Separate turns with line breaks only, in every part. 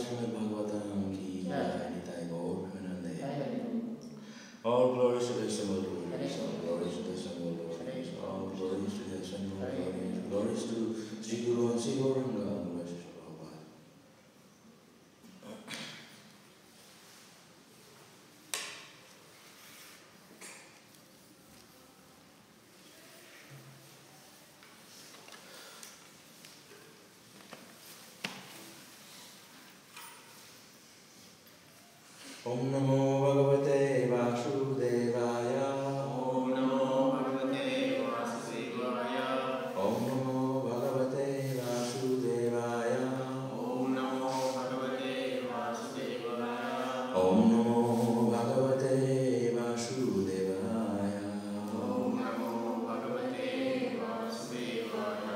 Śrīmad Bhāgavatam ki jai, all glories to the Single Lord, all glories to the Single Lord, all glories to the Single Lord, glories to Sri Guru and Sri Gauranga, glories to Prabhupada. Om Namo Bhagavate Vasudevaya.
Om Namo Bhagavate Vasudevaya.
Om Namo Bhagavate Vasudevaya.
Om Namo Bhagavate Vasudevaya.
Om Namo Bhagavate Vasudevaya.
Om Namo Bhagavate Vasudevaya.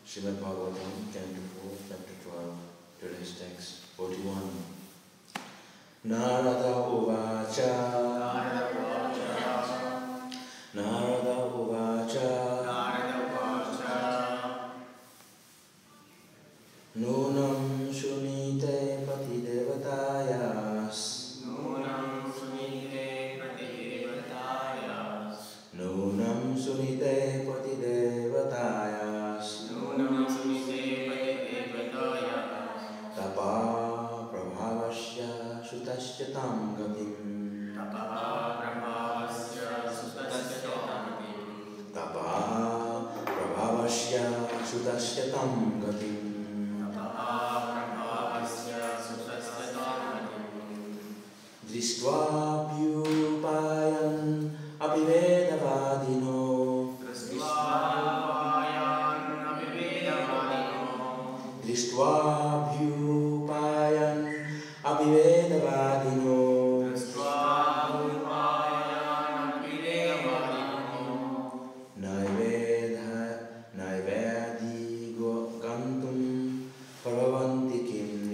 Śrīmad Bhāgavatam, Canto 4, Chapter 12, today's text 41. Narada Uvacha.
Narada Uvacha.
Narada Uvacha.
Narada Uvacha.
Nunam Shunite Patidevatayas.
Nunam Sunite Pratidevatayas.
Nunam Sunite Patidevatayas.
Nunam Sunite Pratidevatayas.
Tapa Prabhavasya Sutasya Tam Gatim.
Tapa Prabhavasya Sutasya Tam Gatim.
Tapa Prabhavasya Sutasya Tam Gatim.
Tapa Prabhavasya Sutasya Tam Gatim.
Dristvabhyupayan apivedavadino. Dristvabhyupayan apivedavadino. Dristvabhyupayan apivedavadino. Naivadigantum prabhavanti kim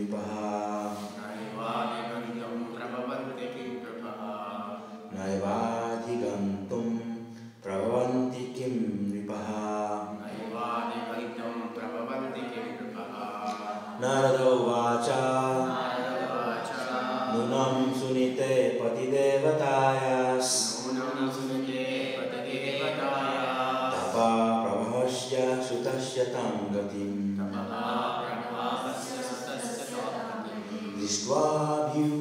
nripaha. Narada uvacha. Nunam sunite patidevatayas. Tam gatim. Dristvabhyupayan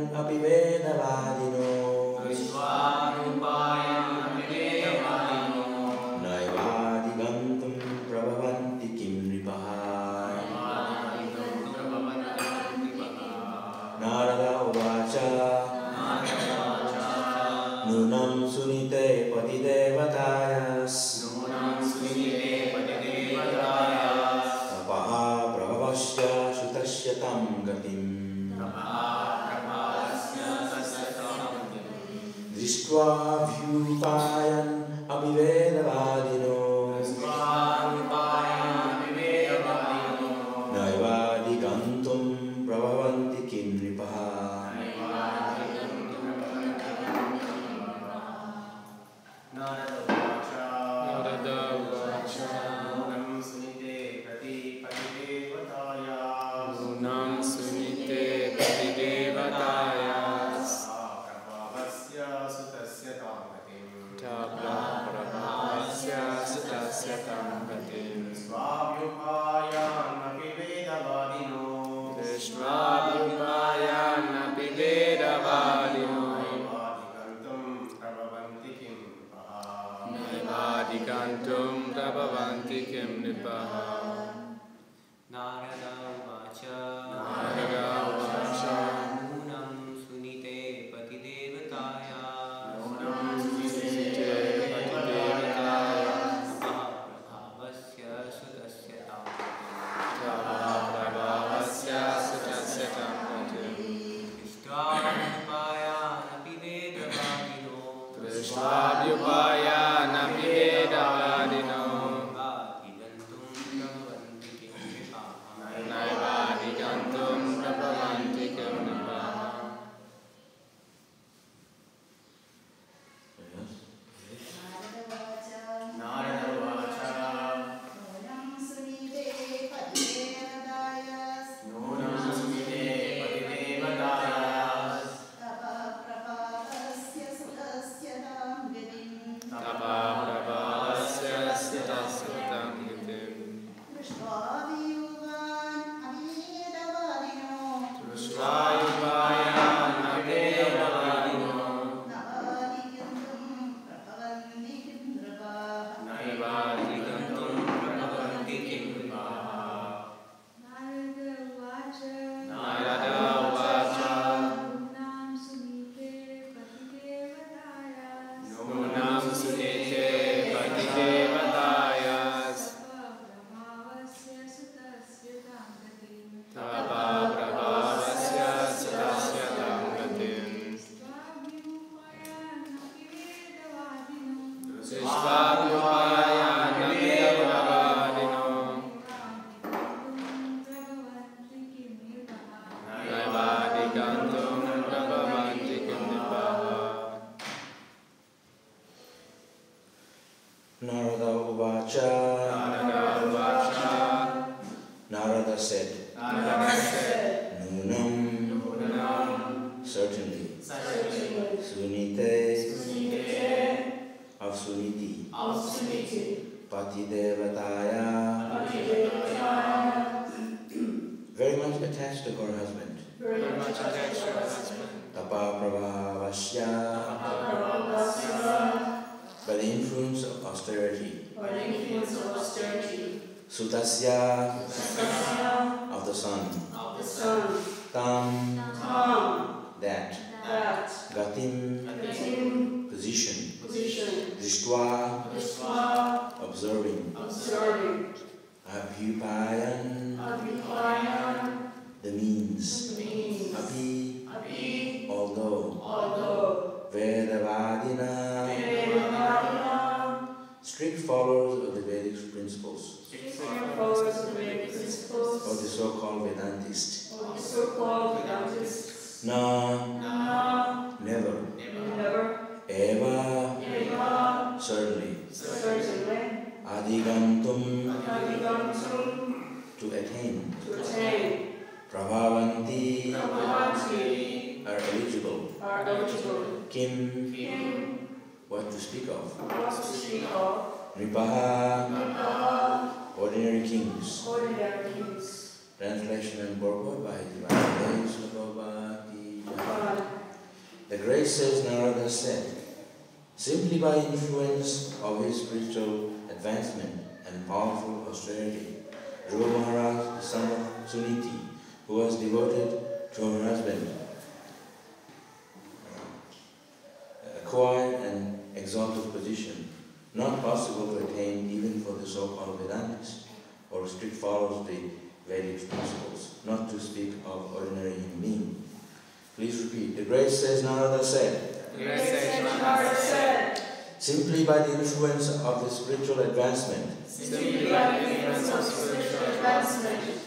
apivedavadino. Naivadigantum prabhavanti kim nripaha. Narada said, Nunam, certainly, Sunite, of Suniti, Patidevataya, very much attached to her husband. Tapa Prabhavasya, by the influence of austerity. Sutasya, of the sun. Tam, that. gatim, position, drishtva, observing, abhyupayan, the means, api, although, vedavadina, strict followers of the Vedic principles, or the so-called Vedantist. Na, never, eva, certainly, adigantum, to attain, prabhavanti, are eligible, kim, what to speak of, Nipaha, ordinary kings. Translation and purport by Prabhupada. The great sage Narada said, simply by influence of his spiritual advancement and powerful austerity, Dhruva Maharaj, the son of Suniti, who was devoted to her husband, acquired an exalted position, not possible to attain even for the so-called Vedantists or strict followers of the Vedic principles, not to speak of ordinary human being. Please repeat. The great sage Narada said, simply by the influence of the spiritual advancement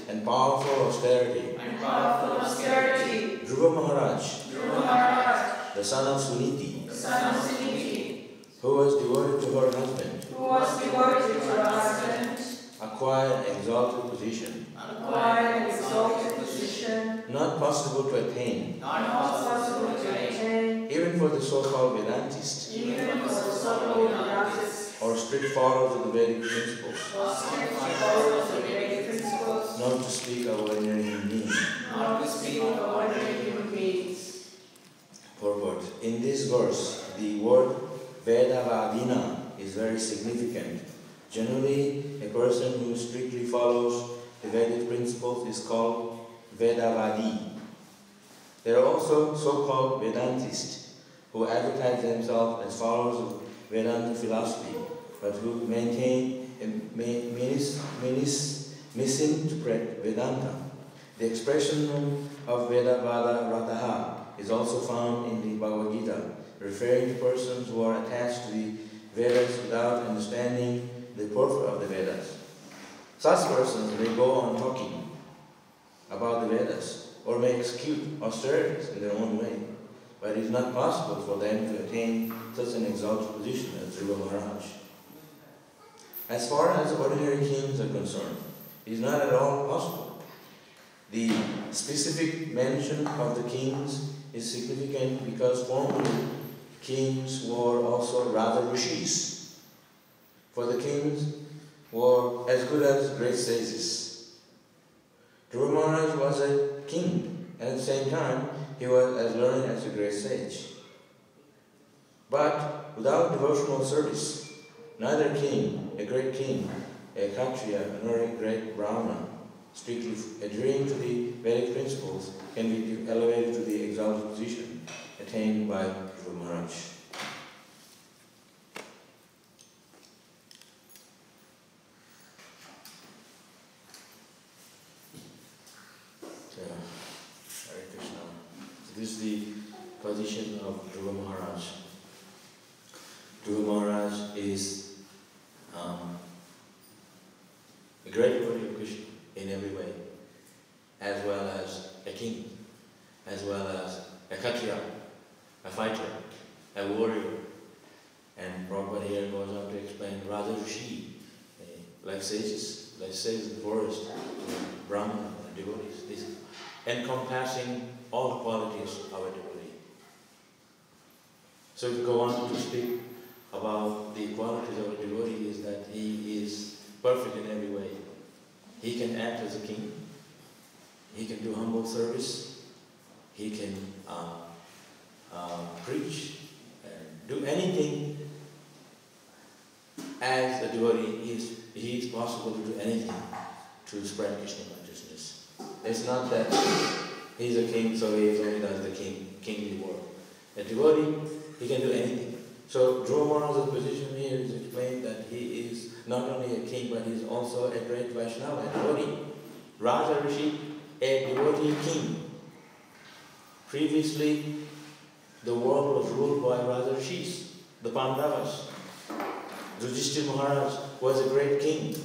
and powerful austerity, Dhruva Maharaj, the son of Suniti, who was devoted to her husband, acquired an exalted position, not possible to attain, even for the so-called Vedantist, or strict followers of the Vedic principles, not to speak of ordinary human beings. Purport. In this verse, the word Vedavadina is very significant. Generally, a person who strictly follows the Vedic principles is called Vedavadi. There are also so-called Vedantists who advertise themselves as followers of Vedanta philosophy, but who maintain and misinterpret Vedanta. The expression of Vedavada Rataha is also found in the Bhagavad Gita, referring to persons who are attached to the Vedas without understanding the purport of the Vedas. Such persons may go on talking about the Vedas or may execute austerities in their own way, but it is not possible for them to attain such an exalted position as Dhruva Maharaj. As far as ordinary kings are concerned, it is not at all possible. The specific mention of the kings is significant because formerly kings were also rather rishis, for the kings were as good as great sages. Dhruva Maharaj was a king, and at the same time he was as learned as a great sage. But without devotional service, neither king, a great king, a Kshatriya, nor a great Brahmana, strictly adhering to the Vedic principles, can be elevated to the exalted position attained by Dhruva Maharaj. Hare Krishna. So this is the position of Dhruva Maharaj. Dhruva Maharaj is a great devotee of Krishna in every way, as well as a king, as well as a Kshatriya, a fighter, a warrior. And Prabhupada here goes on to explain Raja Rishi, like sages in the forest, Brahmana, devotees, this encompassing all the qualities of a devotee. So to go on to speak about the qualities of a devotee is that he is perfect in every way. He can act as a king, he can do humble service, he can preach, and do anything as a devotee. He is possible to do anything to spread Krishna consciousness. It's not that he's a king, so he only does the kingly work. A devotee, he can do anything. So Dhruva Maharaj's position here is explained that he is not only a king, but he is also a great Vaishnava, a devotee. Raja Rishi, a devotee king. Previously, the world was ruled by Raja Rishis, the Pandavas. Yudhishthira Maharaj was a great king.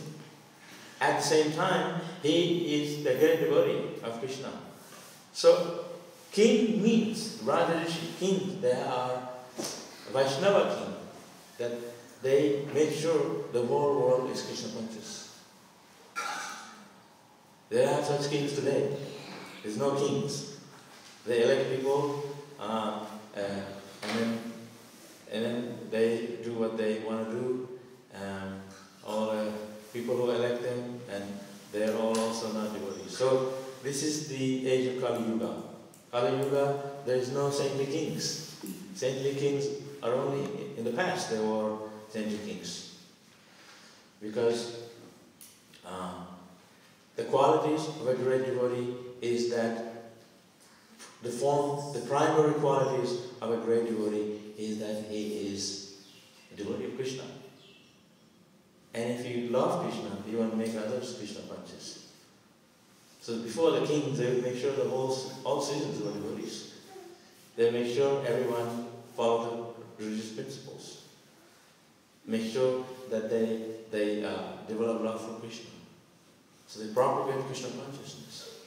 At the same time, he is the great devotee of Krishna. So, king means, Raja Rishi, king, they are Vaishnava king, that they make sure the whole world is Krishna conscious. There are such kings today. There's no kings. They elect people, and then they do what they want to do. All the people who elect them, and they're all also not devotees. So this is the age of Kali Yuga. Kali Yuga, there is no saintly kings. Saintly kings are only in the past. There were saintly kings, because the qualities of a great devotee is that the primary qualities of a great devotee is that he is a devotee of Krishna. And if you love Krishna, you want to make others Krishna conscious. So before the kings, they would make sure all citizens were devotees. They make sure everyone followed the religious principles. Make sure that they develop love for Krishna. So they propagate Krishna consciousness.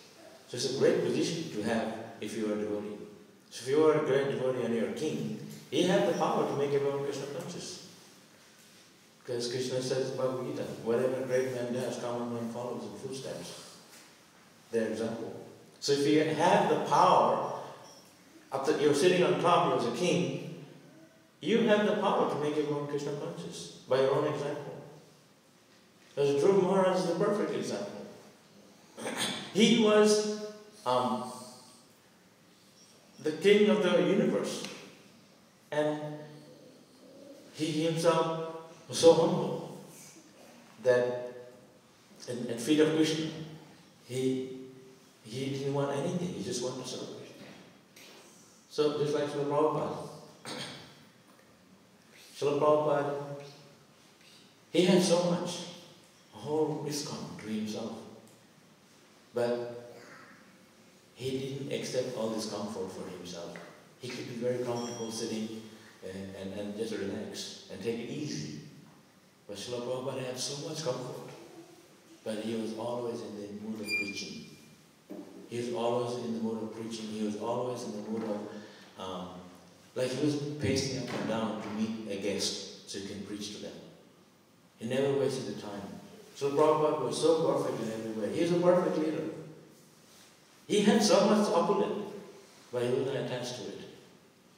So it's a great position to have if you are a devotee. So if you are a great devotee and you're a king, you have the power to make everyone Krishna conscious. Because Krishna says in Bhagavad Gita, whatever a great man does, common man follows in footsteps. Their example. So if you have the power, you're sitting on top, you're as a king, you have the power to make everyone Krishna conscious by your own example. Because Dhruva Maharaj is the perfect example. He was the king of the universe. And he himself was so humble that at feet of Krishna, he didn't want anything, he just wanted to serve Krishna. So just like Srila Prabhupada. Srila Prabhupada, he had so much, a whole ISKCON to himself. But he didn't accept all this comfort for himself. He could be very comfortable sitting and just relax and take it easy. But Srila Prabhupada had so much comfort. But he was always in the mood of preaching. He was always in the mood of preaching. He was always in the mood of, like he was pacing up and down to meet a guest so he can preach to them. He never wasted the time. So Prabhupada was so perfect in every way. He was a perfect leader. He had so much opulence, but he wasn't attached to it.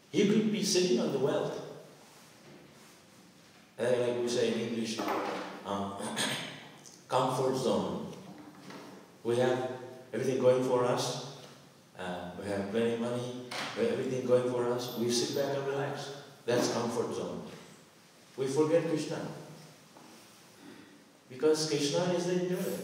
He could be sitting on the wealth. Like we say in English, comfort zone. We have everything going for us. We have plenty of money. We have everything going for us. We sit back and relax. That's comfort zone. We forget Krishna. Because Krishna is the enjoyer.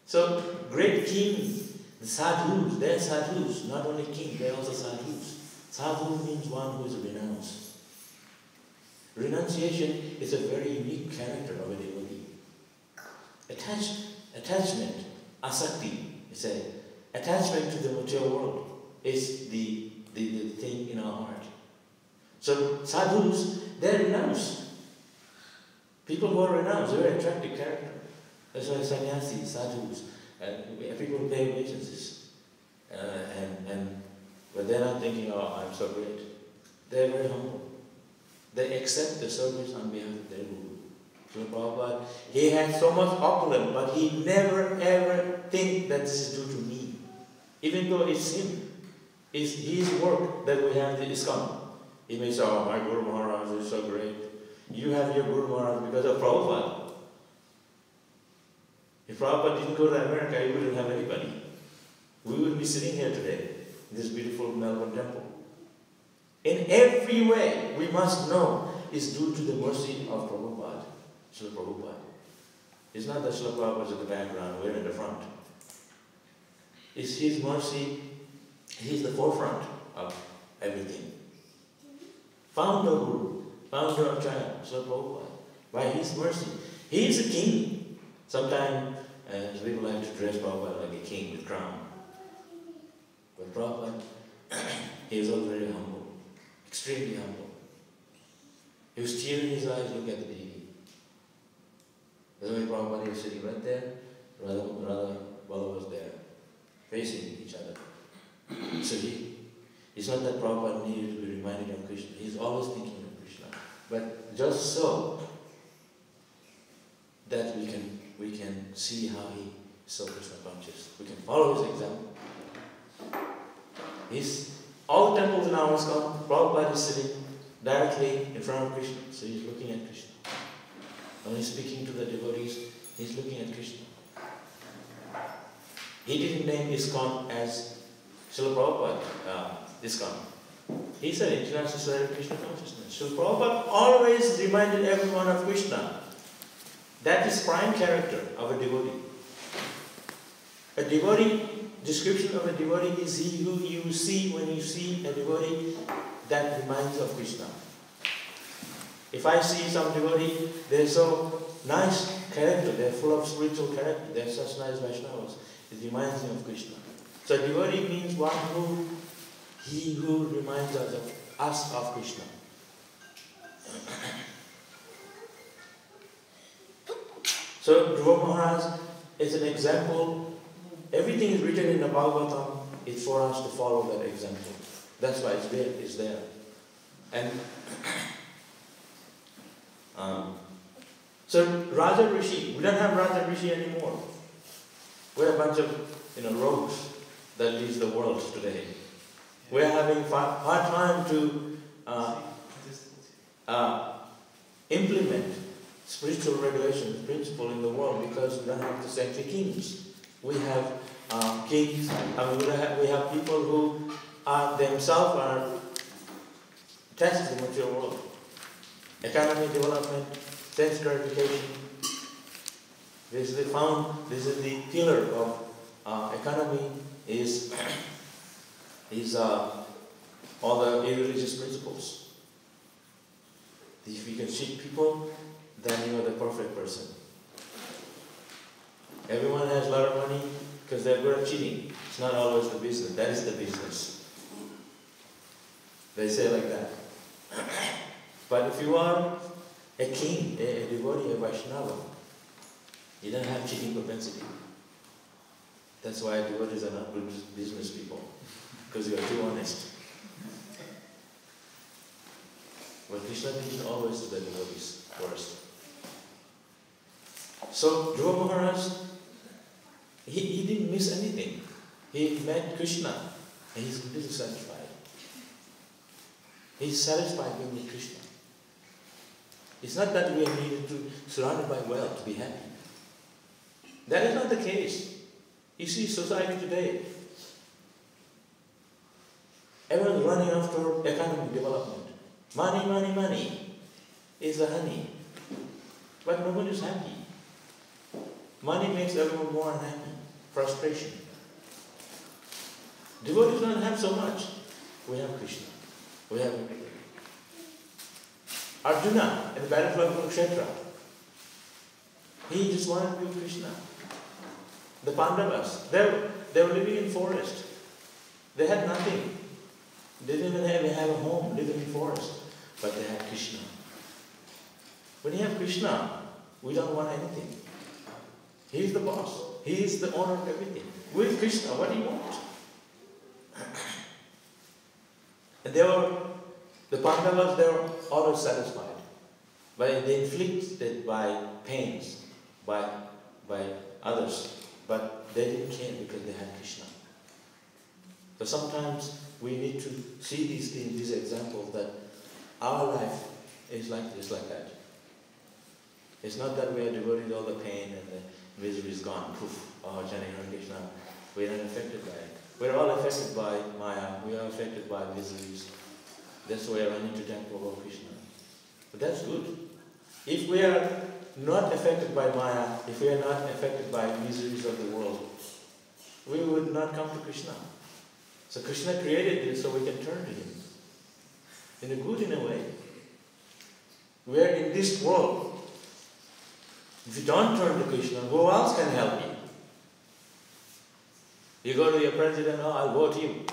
So, great kings, the sadhus, they're sadhus, not only kings, they're also sadhus. Sadhu means one who is renounced. Renunciation is a very unique character of a devotee. Attachment, asakti, you say, attachment to the material world is the thing in our heart. So, sadhus, they're renounced. People who are renounced, they're a very attractive character. That's why sannyasis, sadhus, people who pay obeisances. But they're not thinking, oh, I'm so great. They're very humble. They accept the service on behalf of their guru. So Prabhupada, he had so much opulence, but he never ever think that this is due to me. Even though it's him. It's his work that we have the ISKCON. He may say, oh, my Guru Maharaj is so great. You have your Guru Maharaj because of Prabhupada. If Prabhupada didn't go to America, he wouldn't have anybody. We wouldn't be sitting here today in this beautiful Melbourne temple. In every way, we must know is due to the mercy of Prabhupada, Srila Prabhupada. It's not that Srila Prabhupada is in the background, we're in the front. It's his mercy, he's the forefront of everything. founder Guru, Founder-Acharya, Srila Prabhupada, by his mercy. He is a king. Sometimes people like to dress Prabhupada like a king with crown. But Prabhupada, he is also very humble, extremely humble. He was tearing his eyes, look at the deity. That's why Prabhupada was sitting right there, Radha was there, facing each other. So it's not that Prabhupada needed to be reminded of Krishna. He's always thinking of Krishna. But just so that we can see how he is so Krishna conscious. We can follow his example. All the temples in our ISKCON, Prabhupada is sitting directly in front of Krishna. So he's looking at Krishna. When he's speaking to the devotees, he's looking at Krishna. He didn't name ISKCON as Srila Prabhupada, ISKCON. He said International Society of Krishna Consciousness. Srila Prabhupada always reminded everyone of Krishna. That is prime character of a devotee. A devotee, description of a devotee is he who you see when you see a devotee that reminds you of Krishna. If I see some devotee, they're so nice character, they're full of spiritual character, they're such nice Vaishnavas, it reminds me of Krishna. So devotee means he who reminds us of Krishna. So Dhruva Maharaj is an example. Everything is written in the Bhagavatam. It's for us to follow that example. That's why it's there. And so Raja Rishi, we don't have Raja Rishi anymore. We're a bunch of rogues that leads the world today. We're having hard time to implement spiritual regulations, principle in the world because we don't have the saintly kings. We have kings, we have people who themselves are attached to the material world. Economic development, sense gratification. This is the pillar of economy is all the irreligious principles. If you can cheat people, then you are the perfect person. Everyone has a lot of money because they're good at cheating. It's not always the business. That is the business. They say like that. But if you are a king, a devotee, a Vaishnava, you don't have cheating propensity. That's why devotees are not good business people, because you are too honest. But Krishna thinks always to the devotees first. So Dhruva Maharaj, he didn't miss anything. He met Krishna and he's completely satisfied. He's satisfied being with Krishna. It's not that we are needed to surrounded by wealth to be happy. That is not the case. You see society today. Everyone's running after economic development. Money, money, money is the honey. But nobody is happy. Money makes everyone more unhappy. Frustration. Devotees don't have so much. We have Krishna. We have everything. Arjuna in the battlefield of Kurukshetra, he just wanted to be with Krishna. The Pandavas, they were living in forest. They had nothing. They didn't even have a home, living in forest. But they had Krishna. When you have Krishna, we don't want anything. He is the boss. He is the owner of everything. With Krishna, what do you want? And the Pandavas, they were always satisfied. But they inflicted by pains, by others. But they didn't care because they had Krishna. So sometimes we need to see these things, these examples that our life is like this, like that. It's not that we are devoted to all the pain and the misery is gone. Poof, Hare Krishna. We are not affected by it. We're all affected by Maya. We are affected by miseries. That's why I run into temple of Krishna. But that's good. If we are not affected by Maya, if we are not affected by miseries of the world, we would not come to Krishna. So Krishna created this so we can turn to Him. in a way. We're in this world. If you don't turn to Krishna, who else can help you? You go to your president, oh, I'll vote you.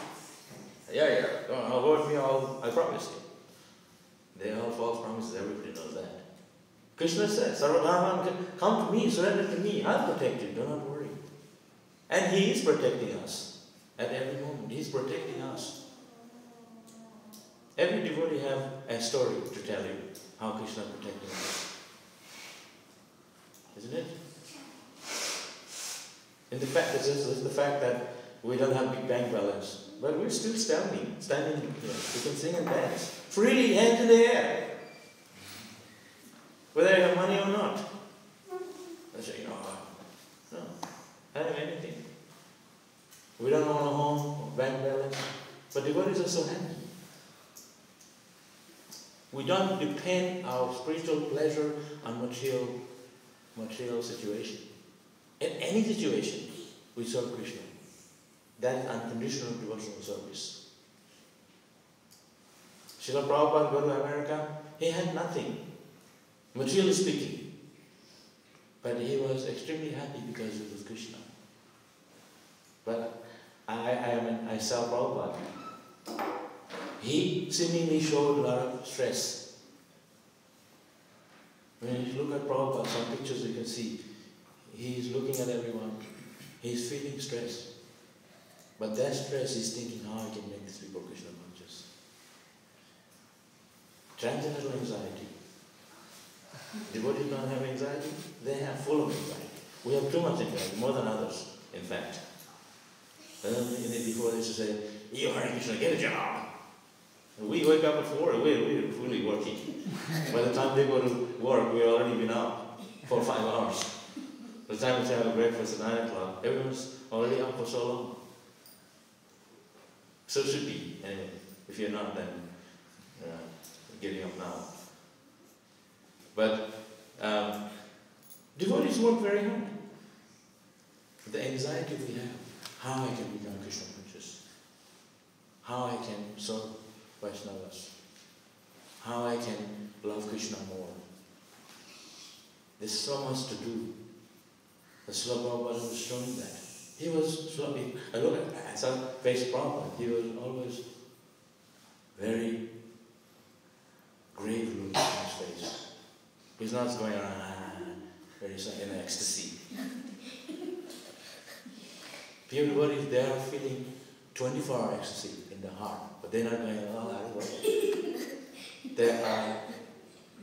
Yeah, I'll vote me, I promise you. They are all false promises, everybody knows that. Krishna says, Sarvadharman, come to me, surrender to me, I'll protect you, do not worry. And He is protecting us at every moment. He is protecting us. Every devotee have a story to tell you how Krishna is protecting us. Isn't it? And the fact is the fact that we don't have big bank balance, but we're still standing here. We can sing and dance freely, hands in the air, whether you have money or not. I say, no, I don't have anything. We don't own a home or bank balance, but devotees are so happy. We don't depend our spiritual pleasure on material situation. In any situation, we serve Krishna. That is unconditional devotional service. Srila Prabhupada go to America, he had nothing, materially speaking. But he was extremely happy because it was Krishna. But I saw Prabhupada. He seemingly showed a lot of stress. When you look at Prabhupada, some pictures you can see, he's looking at everyone. He's feeling stress. But that stress is thinking how I can make these people Krishna conscious. Transcendental anxiety. Devotees don't have anxiety, they have full of anxiety. We have too much anxiety, more than others, in fact. Before they used to say, you Hare Krishna, get a job. And we wake up at 4, we're fully working. By the time they go to work, we've already been out for 5 hours. By the time we have breakfast at 9 o'clock, everyone's already up for so long. So it should be, anyway. If you're not, then getting up now. But devotees work very hard. The anxiety we have, how I can become Krishna conscious, how I can serve Vaishnavas, how I can love Krishna more. There's so much to do. The Srila Prabhupada was showing that. He was, I look at, I saw face Prabhupada, he was always very grave looking on his face. He's not going around very in ecstasy. Pure devotees, they are feeling 24-hour ecstasy in the heart, but they're not going, They are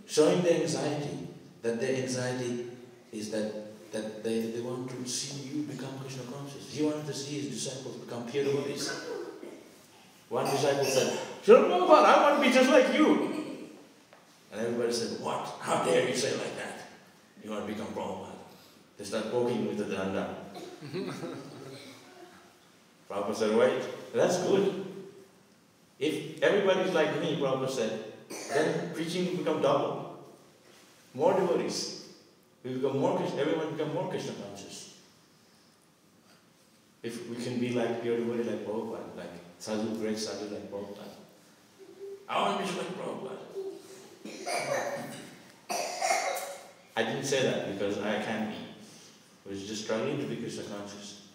showing their anxiety, that their anxiety is that they want to see you become Krishna conscious. He wanted to see his disciples become pure devotees. One disciple said, Srila Prabhupada, I want to be just like you. And everybody said, what? How dare you say like that? You want to become Prabhupada. They start poking with the danda. Prabhupada said, wait, that's good. If everybody's like me, Prabhupada said, then preaching will become double. More devotees. We become more Krishna, everyone become more Krishna conscious. If we can be like pure devotee like Prabhupada, like sadhu, great sadhu like Prabhupada. I want to be like Prabhupada. I didn't say that because I can't be. I was just struggling to be Krishna conscious.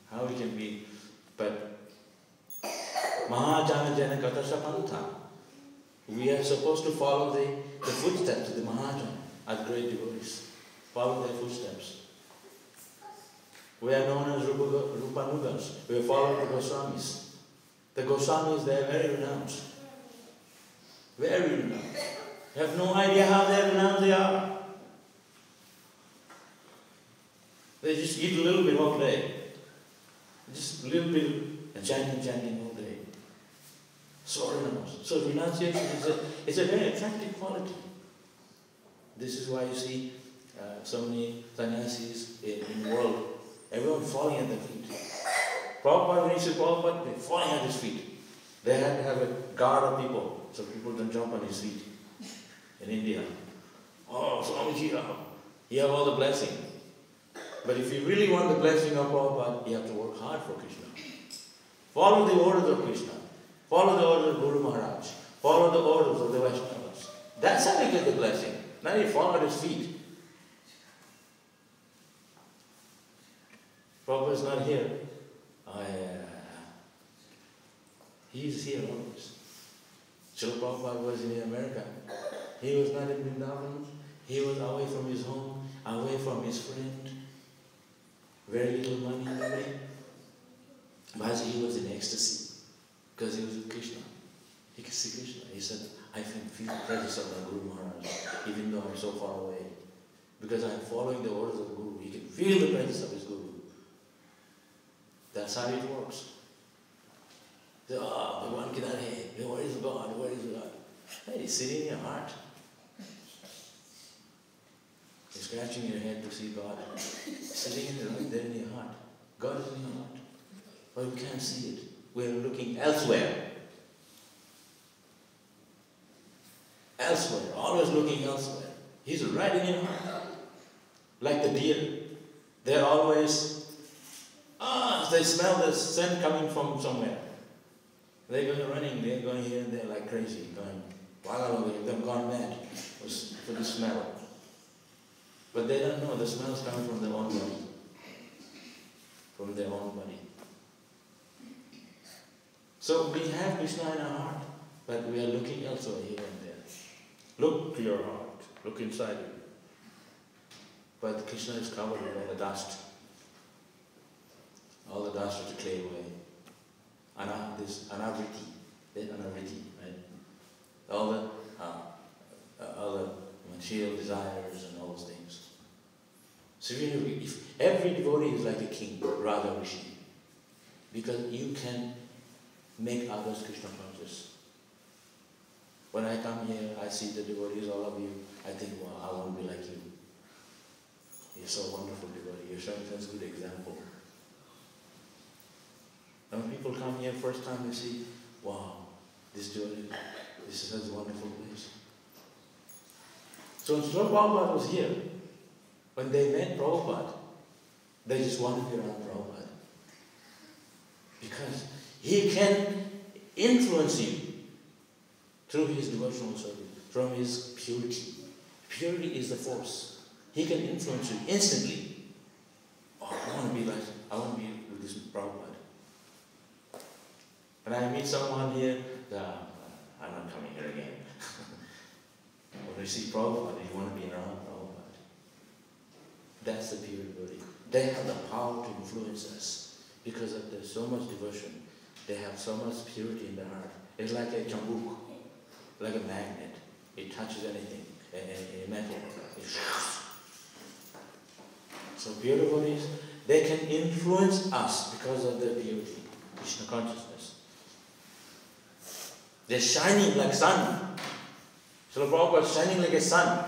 How we can be, but Mahajana Jana Katasha Pantha. We are supposed to follow the footsteps of the Mahajana as great devotees. Follow their footsteps. We are known as Rupanugas. We follow the Goswamis. The Goswamis, they are very renowned. Very renowned. You have no idea how renowned they are. They just eat a little bit all day. Just a little bit and chanting all day. So renowned. So renunciation is a very attractive quality. This is why you see so many sannyasis in the world, everyone falling at their feet. Prabhupada, when he said Prabhupada, they're falling at his feet. They had to have a guard of people, so people don't jump on his feet. In India, oh, Swami, you have all the blessing. But if you really want the blessing of Prabhupada, you have to work hard for Krishna. Follow the orders of Krishna. Follow the orders of Guru Maharaj. Follow the orders followers of the Vaishnavas. That's how we get the blessing. Now you fall at his feet. Prabhupada's not here. He's here always. Srila Prabhupada was in America. He was not in Vrindavan. He was away from his home, away from his friend. Very little money in the way. But he was in ecstasy because he was with Krishna. He could see Krishna. He said, I can feel the presence of my Guru Maharaj, even though I'm so far away. Because I'm following the orders of the Guru. He can feel the presence of his Guru. That's how it works. Bhagavan ki Hare, where is God? Where is God? Hey, he's sitting in your heart. You're scratching your head to see God. Sitting right there in your heart. God is in your heart. But we can't see it. We're looking elsewhere. Elsewhere. Always looking elsewhere. He's right in your heart. Like the deer. They're always, they smell the scent coming from somewhere. They're going running, they're going here and there like crazy, they've gone mad for the smell. But they don't know the smell's coming from their own body. From their own body. So we have Krishna in our heart, but we are looking elsewhere here and there. Look to your heart, look inside you. But Krishna is covered with all the dust. All the dust is to clear away. This anavriti, right? All the material desires and all those things. So if every devotee is like a king, Radha Rishi, because you can make others Krishna conscious. When I come here, I see the devotees, all of you, I think, wow, I want to be like you. You're so wonderful devotee, you're showing such a good example. When people come here first time, they see, wow, this devotee, this is such a wonderful place. So when Srila Prabhupada was here, when they met Prabhupada, they just wanted to be around Prabhupada. Because he can influence you through his devotional service, from his purity. Purity is the force. He can influence you instantly. Oh, I want to be with this Prabhupada. And I meet someone here, I'm not coming here again. When you see Prabhupada, you want to be around Prabhupada. That's the pure devotee. They have the power to influence us because there's so much devotion. They have so much purity in their heart. It's like a chambuk, like a magnet. It touches anything, a metal. So pure devotees, they can influence us because of their purity, Krishna consciousness. They're shining like sun. Srila Prabhupada is shining like a sun.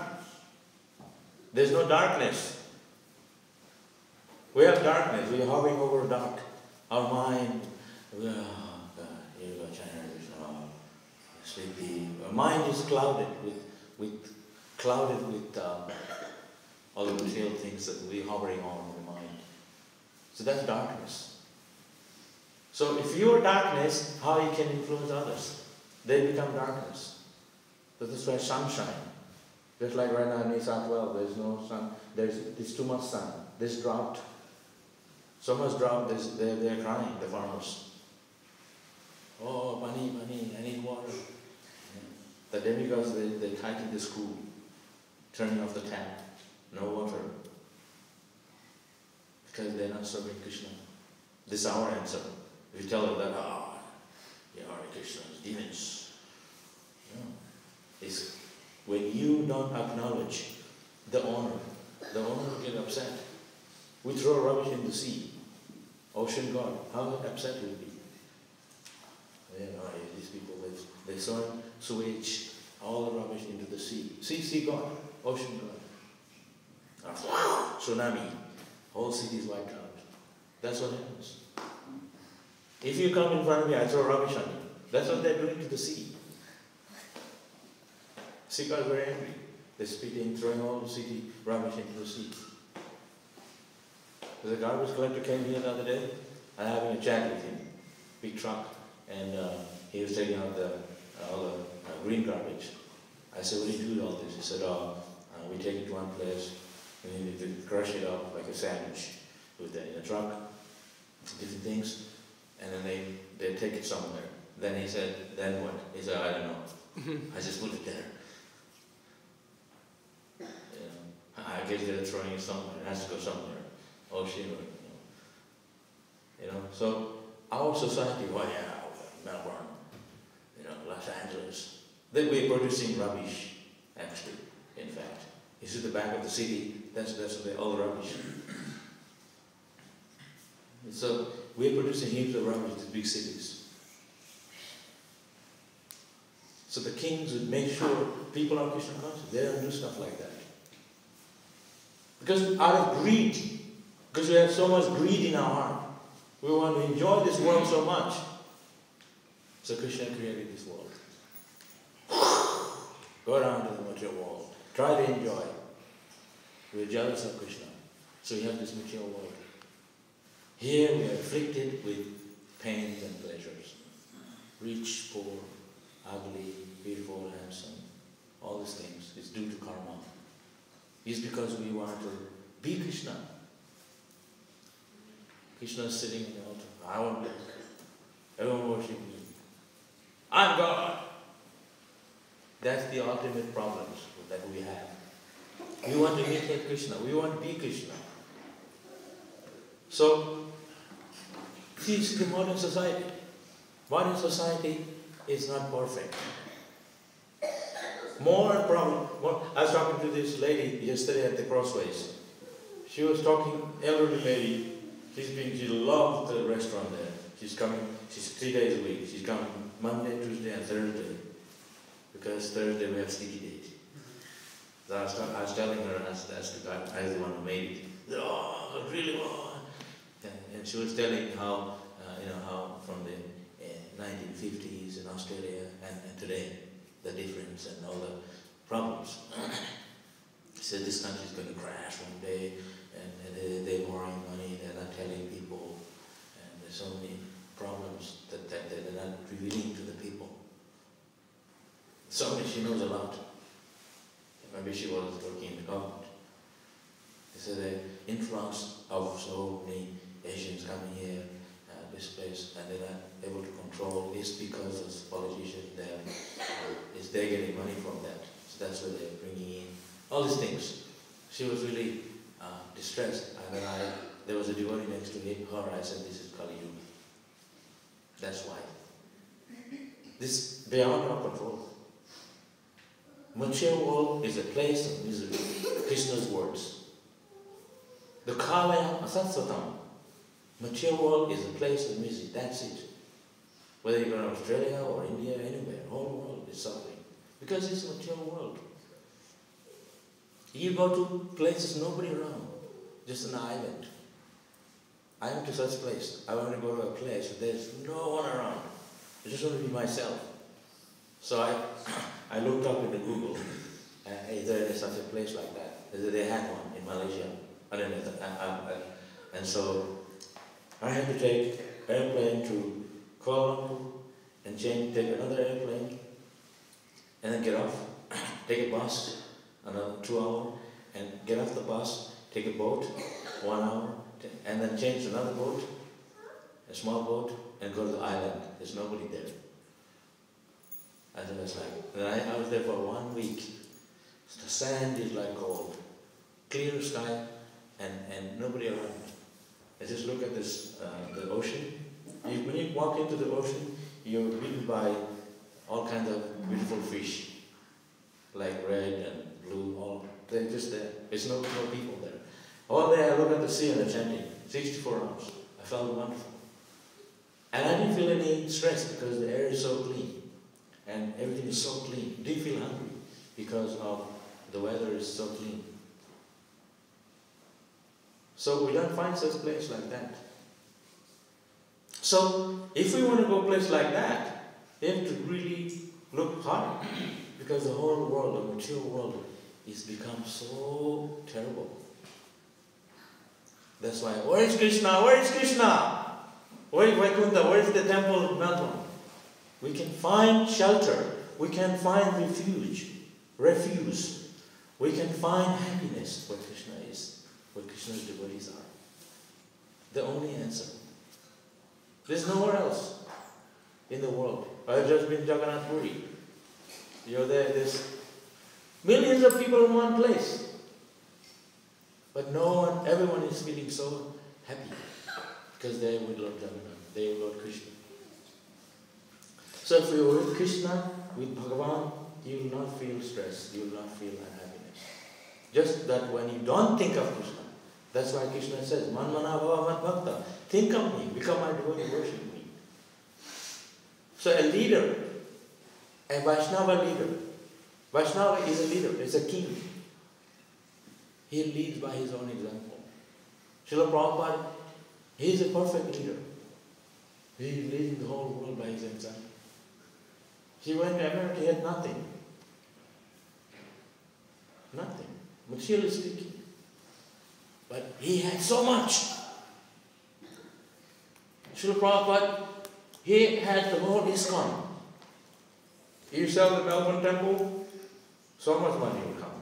There's no darkness. We have darkness. We are hovering over dark. Our mind, sleepy. Our mind is clouded with all the material things that we're hovering on in the mind. So that's darkness. So if you are darkness, how you can influence others? They become darkness. So that's why sunshine. Just like right now in South 12, there's no sun. There's too much sun. There's drought. So much drought, they're crying, the farmers. Oh, Pani, I need water. The demigods, they tighten the screw, turning off the tap. No water. Because they're not serving Krishna. This is our answer. If you tell them that, Hare Krishna's demons. It's when you don't acknowledge the owner will get upset. We throw rubbish in the sea. Ocean God, how upset will be? These people, they throw sewage, all the rubbish into the sea. Sea God, ocean God. Tsunami, whole city is wiped out. That's what happens. If you come in front of me, I throw rubbish on you. That's what they're doing to the sea. Sea God is very angry. They're spitting, throwing all the city rubbish into the sea. The garbage collector came here the other day. I'm having a chat with him, big truck, and he was taking out all the green garbage. I said, what do you do with all this? He said, we take it to one place, we need to crush it up like a sandwich with in a truck, different things, and then they take it somewhere. Then he said, then what? He said, I don't know. I just put it there. I guess they're throwing it somewhere. It has to go somewhere. Ocean, So our society, Melbourne, Los Angeles, we're producing rubbish, actually, in fact. You see the back of the city, that's all the rubbish. So we're producing heaps of rubbish in the big cities. So the kings would make sure people are Krishna conscious. They don't do stuff like that. Because out of greed, because we have so much greed in our heart, we want to enjoy this world so much. So Krishna created this world. Go down to the material world. Try to enjoy. We're jealous of Krishna. So we have this material world. Here we are afflicted with pains and pleasures. Rich, poor, ugly, beautiful, handsome. All these things is due to karma. It's because we want to be Krishna. Krishna is sitting in the altar. I want this. Everyone worship me. I'm God. That's the ultimate problems that we have. We want to imitate Krishna. We want to be Krishna. So, see, it's the modern society. Modern society is not perfect. More problem. I was talking to this lady yesterday at the Crossways. She was talking, elderly lady. She loved the restaurant there. She's coming. She's 3 days a week. She's coming Monday, Tuesday, and Thursday. Because Thursday we have sticky days. So I was telling her, that's the guy, I was the one who made it. Oh, I really want. And she was telling how, how from the 1950s in Australia and today, the difference and all the problems. She said this country is going to crash one day, and they're borrowing money, they're not telling people, and there's so many problems that they're not revealing to the people. So she knows a lot. Maybe she was working in the government. She said the influx of so many Asians coming here, this place, and they're not able to control is because of politicians there. They're getting money from that. So that's where they're bringing in all these things. She was really distressed. And then there was a devotee next to her. I said, this is Kali Yuga. That's why. This beyond our control. Material world is a place of misery. Krishna's words. The Kalaya Asatsatam. Material world is a place of misery. That's it. Whether you go to Australia or India, anywhere, the whole world is suffering. Because it's a material world. You go to places nobody around, just an island. I went to such a place. I want to go to a place where there's no one around. I just want to be myself. So I looked up into Google, is there such a place like that? They had one in Malaysia. And so I had to take airplane to Kuala Lumpur and take another airplane and then get off, take a bus, another 2 hours, and get off the bus, take a boat, 1 hour, and then change to another boat, a small boat, and go to the island. There's nobody there. And was like, then I was there for 1 week. The sand is like gold, clear sky, and nobody around. I just look at this, the ocean. When you walk into the ocean, you're greeted by all kinds of beautiful fish, like red and blue. They're just there. There's no people there. All day I look at the sea and it's empty. 64 hours. I felt wonderful. And I didn't feel any stress because the air is so clean. And everything is so clean. I didn't feel hungry because of the weather is so clean. So we don't find such a place like that. So if we want to go a place like that, we have to really look hard because the whole world, the material world, is become so terrible. That's why, where is Krishna? Where is Krishna? Where is Vaikuntha? Where is the temple of Melbourne? We can find shelter. we can find refuge. We can find happiness where Krishna is, where Krishna's devotees are. The only answer. There's nowhere else in the world. I've just been to Jagannath Puri. You're there, there's millions of people in one place. But everyone is feeling so happy because they're with Lord Jagannath, they're with Lord Krishna. So if you're with Krishna, with Bhagavan, you will not feel stress, you will not feel unhappiness. Just that when you don't think of Krishna, that's why Krishna says, Man mana bhava man bhakta. Think of me, become my devotee, worship me. So a leader, a Vaishnava leader, Vaishnava is a leader, is a king. He leads by his own example. Srila Prabhupada, he is a perfect leader. He is leading the whole world by his example. He went to America, he had nothing. Nothing, materially speaking. But he had so much. Srila Prabhupada, he had the whole ISKCON. You sell the Melbourne temple, so much money will come.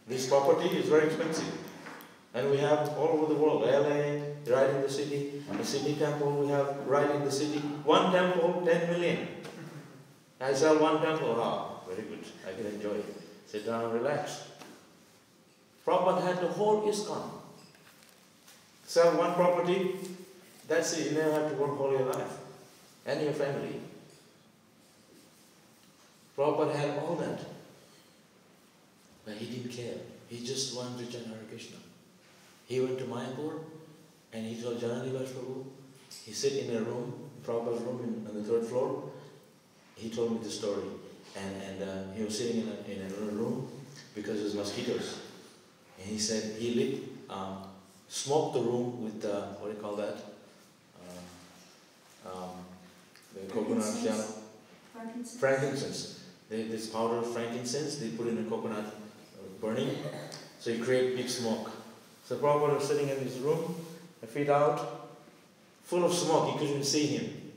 This property is very expensive. And we have all over the world, LA, right in the Sydney temple, we have right in the city. One temple, 10 million. I sell one temple, very good, I can enjoy it. Sit down and relax. Prabhupada had the whole ISKCON. Sell one property, that's it, you never have to work all your life. And your family. Prabhupada had all that. But he didn't care. He just wanted to chant Hare Krishna. He went to Mayapur and he told Janani Prabhu, he sat in a room, Prabhupada's room on the 3rd floor. He told me the story. And he was sitting in a room because there was mosquitoes. And he said he smoked the room with, what do you call that? The coconut shell. Frankincense. This powder of frankincense, they put in a coconut burning, so you create big smoke. So Prabhupada was sitting in his room, feet out, full of smoke, you couldn't see him.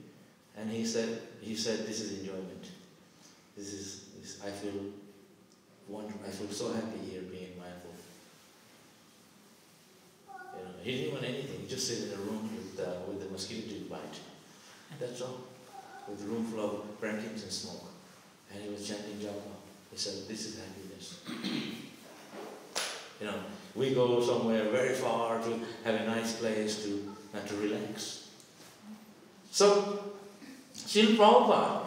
And he said, this is enjoyment. I feel wonderful. I feel so happy here being mindful. He didn't want anything. He just sat in a room with the mosquito didn't bite. That's all. With a room full of frankincense and smoke. And he was chanting japa. He said, this is happiness. We go somewhere very far to have a nice place to relax. So, Srila Prabhupada,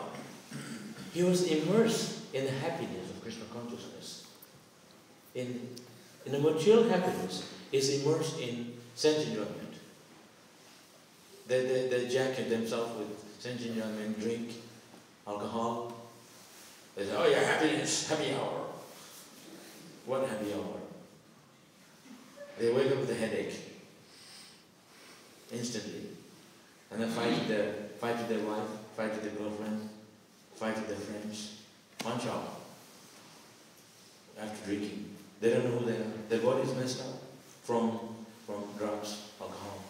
he was immersed in the happiness of Krishna consciousness. In the material happiness is immersed in sense enjoyment. They jacket themselves with sense enjoyment, drink, alcohol. They say, oh yeah, happiness, happy hour. What happy hour? They wake up with a headache instantly. And they fight with their wife, fight with their girlfriend, fight with their friends. One shot. After drinking. They don't know who they are. Their body is messed up from drugs, alcohol.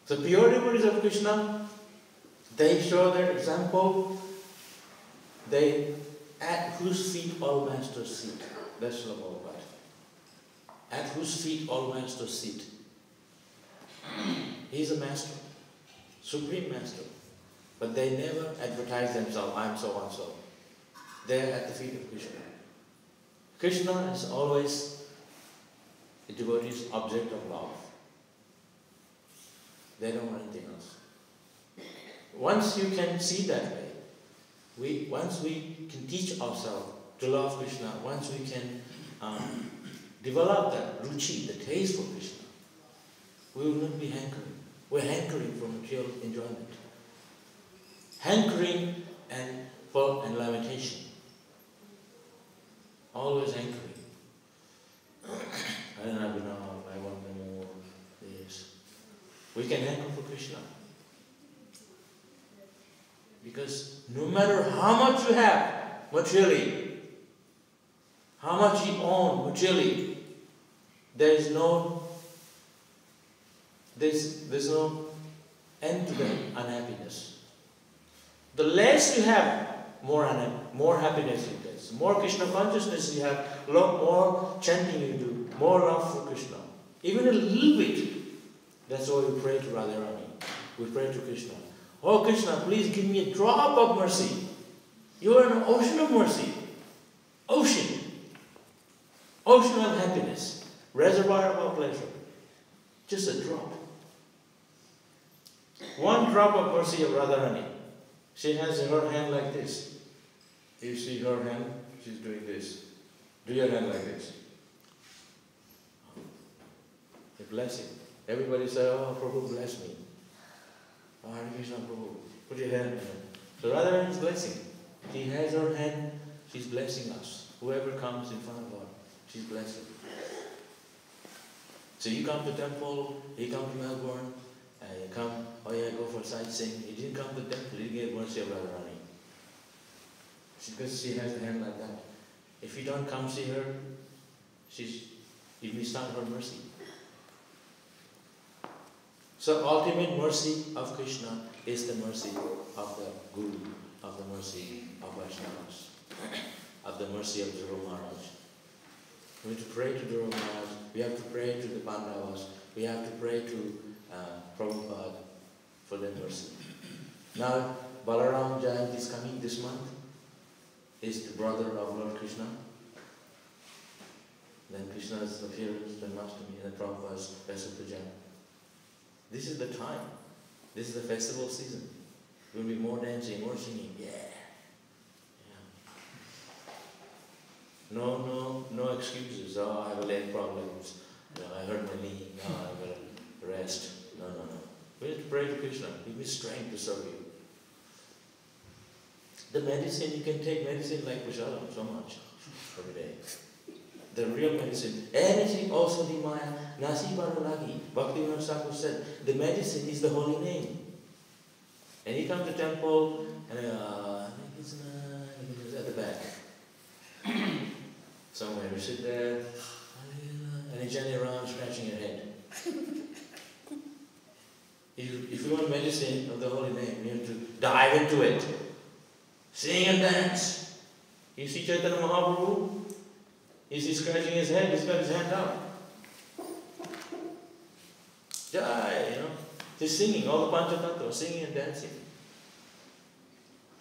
So pure devotees of Krishna, they show their example. They at whose feet all masters sit. That's what all about. At whose feet all masters sit. He's a master, supreme master. But they never advertise themselves, I'm so and so. They're at the feet of Krishna. Krishna is always a devotee's object of love. They don't want anything else. Once you can see that way, once we can teach ourselves to love Krishna, once we can develop that ruchi, the taste for Krishna, we will not be hankering. We're hankering for material enjoyment. Hankering and lamentation. Always hankering. I don't have enough, I want more. Yes. We can hanker for Krishna. Because no matter how much you have materially, how much you own materially, there's no end to the unhappiness. The less you have, more happiness you get. The more Krishna consciousness you have, more chanting you do, more love for Krishna. Even a little bit. That's why we pray to Radharani. We pray to Krishna. Oh Krishna, please give me a drop of mercy. You are an ocean of mercy. Ocean. Ocean of happiness. Reservoir of pleasure. Just a drop. One drop of mercy of Radharani. She has her hand like this. You see her hand? She's doing this. Do your hand like this. A blessing. Everybody say, oh, Prabhu bless me. Oh, Hare Krishna, Prabhu. Put your hand in. So Radharani is blessing. She has her hand. She's blessing us. Whoever comes in front of her, she's blessing. So you come to temple, you come to Melbourne, and you come, oh yeah, go for sightseeing. You didn't come to temple, you get mercy of Radharani. Because she has the hand like that. If you don't come see her, you missed out her mercy. So ultimate mercy of Krishna is the mercy of the Guru, of the mercy of Vaishnavas, of the mercy of Dhruva Maharaj. We have to pray to Dhruva Maharaj, we have to pray to the Pandavas, we have to pray to Prabhupada for their mercy. Now, Balaram Jayanti is coming this month, is the brother of Lord Krishna. Then Krishna's appearance, then Mashtami, and then Prabhupada's Vesapuja. This is the time. This is the festival season. There will be more dancing, more singing. Yeah. No excuses. Oh, I have leg problems. No, I hurt my knee. No, I gotta rest. No. We have to pray to Krishna. Give me strength to serve you. The medicine, you can take medicine like prasadam so much every day. The real medicine. Anything also the Maya. Nasi Barulagi. Bhaktivedanta said, the medicine is the holy name. And you come to temple and it's at the back. Somewhere you sit there and you journey around scratching your head. If you want medicine of the holy name, you have to dive into it. Sing and dance. You see Chaitanya Mahaprabhu? He's scratching his head, he's got his hand out. Jai, just singing, all the Panchatattva, singing and dancing.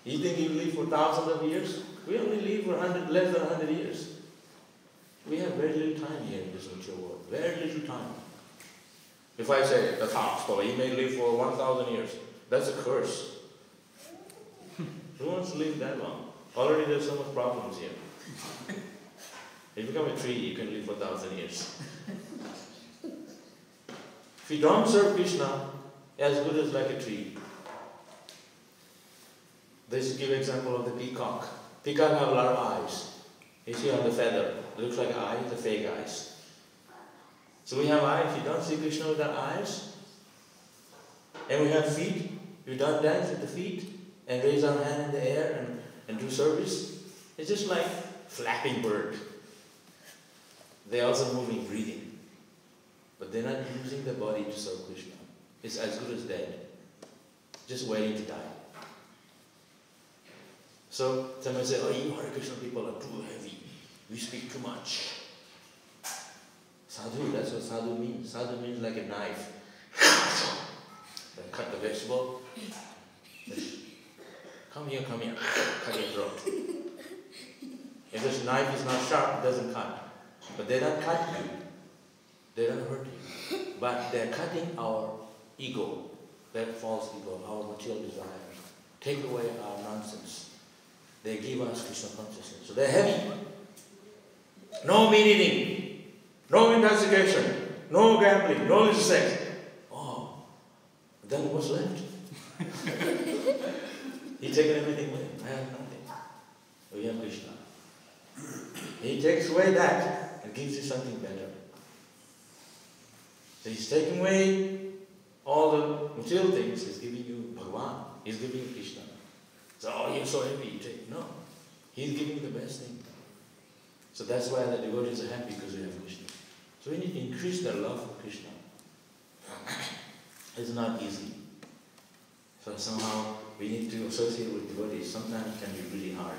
You think you live for thousands of years? We only live for less than 100 years. We have very little time here in this mature world. Very little time. If I say, the Thakspa, he may live for 1,000 years. That's a curse. Who wants to live that long? Already there's so much problems here. If you become a tree, you can live for 1,000 years. If you don't serve Krishna, as good as like a tree. This give example of the peacock. Peacock have a lot of eyes. You see on the feather, it looks like eyes, the fake eyes. So we have eyes. If you don't see Krishna with our eyes, and we have feet, if you don't dance with the feet, and raise our hand in the air and do service, it's just like flapping bird. They're also moving, breathing. But they're not using the body to serve Krishna. It's as good as dead. Just waiting to die. So someone say, oh, you Hare Krishna people are too heavy. We speak too much. Sadhu, that's what sadhu means. Sadhu means like a knife. Cut the vegetable. Come here, cut your throat. If this knife is not sharp, it doesn't cut. But they don't cut you. They don't hurt you. But they're cutting our ego, that false ego, our material desires. Take away our nonsense. They give us Krishna consciousness. So they're heavy. No meat eating, no intoxication, no gambling, no illicit sex. Oh, then what's left? He's taken everything away. I have nothing. We have Krishna. He takes away that and gives you something better. So he's taking away all the material things. He's giving you Bhagavan. He's giving you Krishna. So, oh, you're so heavy. You take. No. He's giving you the best thing. So that's why the devotees are happy, because we have Krishna. So we need to increase their love for Krishna. It's not easy. So somehow we need to associate with devotees. Sometimes it can be really hard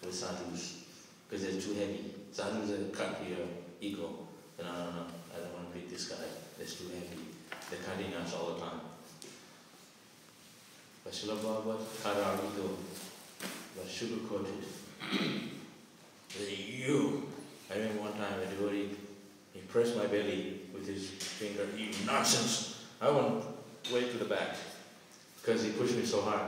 with sadhus because they're too heavy. Sadhus are cut your ego. No, I don't want to meet this guy. That's too heavy. They're cutting us all the time. But Srila Prabhupada cut our ego, but sugar-coated. You. I remember one time a devotee, he pressed my belly with his finger. You nonsense! I went way to the back because he pushed me so hard.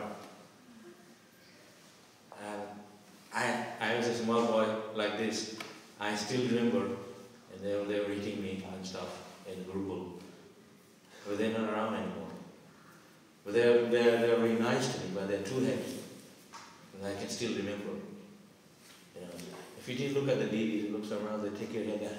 And I was a small boy like this. I still remember, and they were hitting me and stuff in the group. But they're not around anymore. But they're very nice to me, but they're too heavy. And I can still remember. You know, if you didn't look at the ladies, it looks around, they take your head down.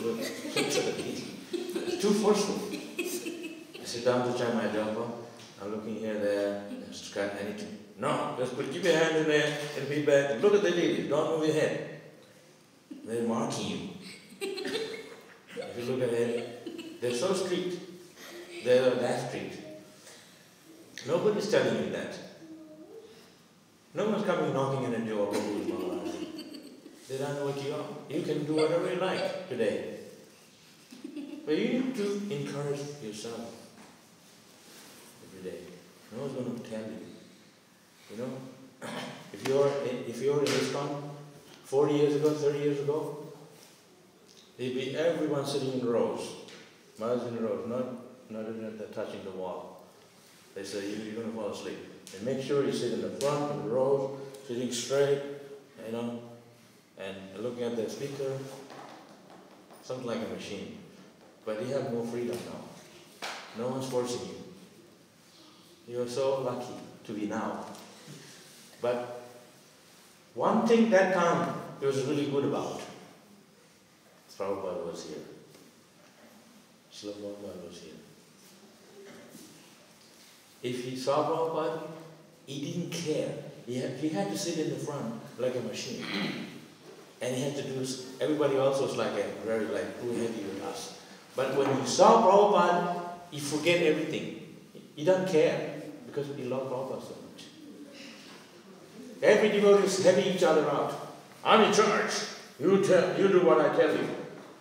Look at the lady. It's too forceful. I sit down to try my elbow. I'm looking here, there. I need to. No, just keep your hand in there and be back. Look at the lady. Don't move your head. They're marking you. If you look at it, they're so strict. They're that strict. Nobody's telling you that. No one's coming knocking on a door. They don't know what you are. You can do whatever you like today. But you need to encourage yourself every day. No one's going to tell you. You know, if you're in ISKCON 40 years ago, 30 years ago, there'd be everyone sitting in rows, miles in rows, not even touching the wall. They say, you're going to fall asleep. And make sure you sit in the front, in the rows, sitting straight, you know, and looking at the speaker, something like a machine. But you have more freedom now. No one's forcing you. You're so lucky to be now. But one thing that time it was really good about, Prabhupada was here. Srila Prabhupada was here. If he saw Prabhupada, he didn't care. He had to sit in the front like a machine. And he had to do, everybody else was like very too heavy with us. But when he saw Prabhupada, he forget everything. He doesn't care because he loved Prabhupada so much. Every devotee is helping each other out. I'm in charge. You do what I tell you.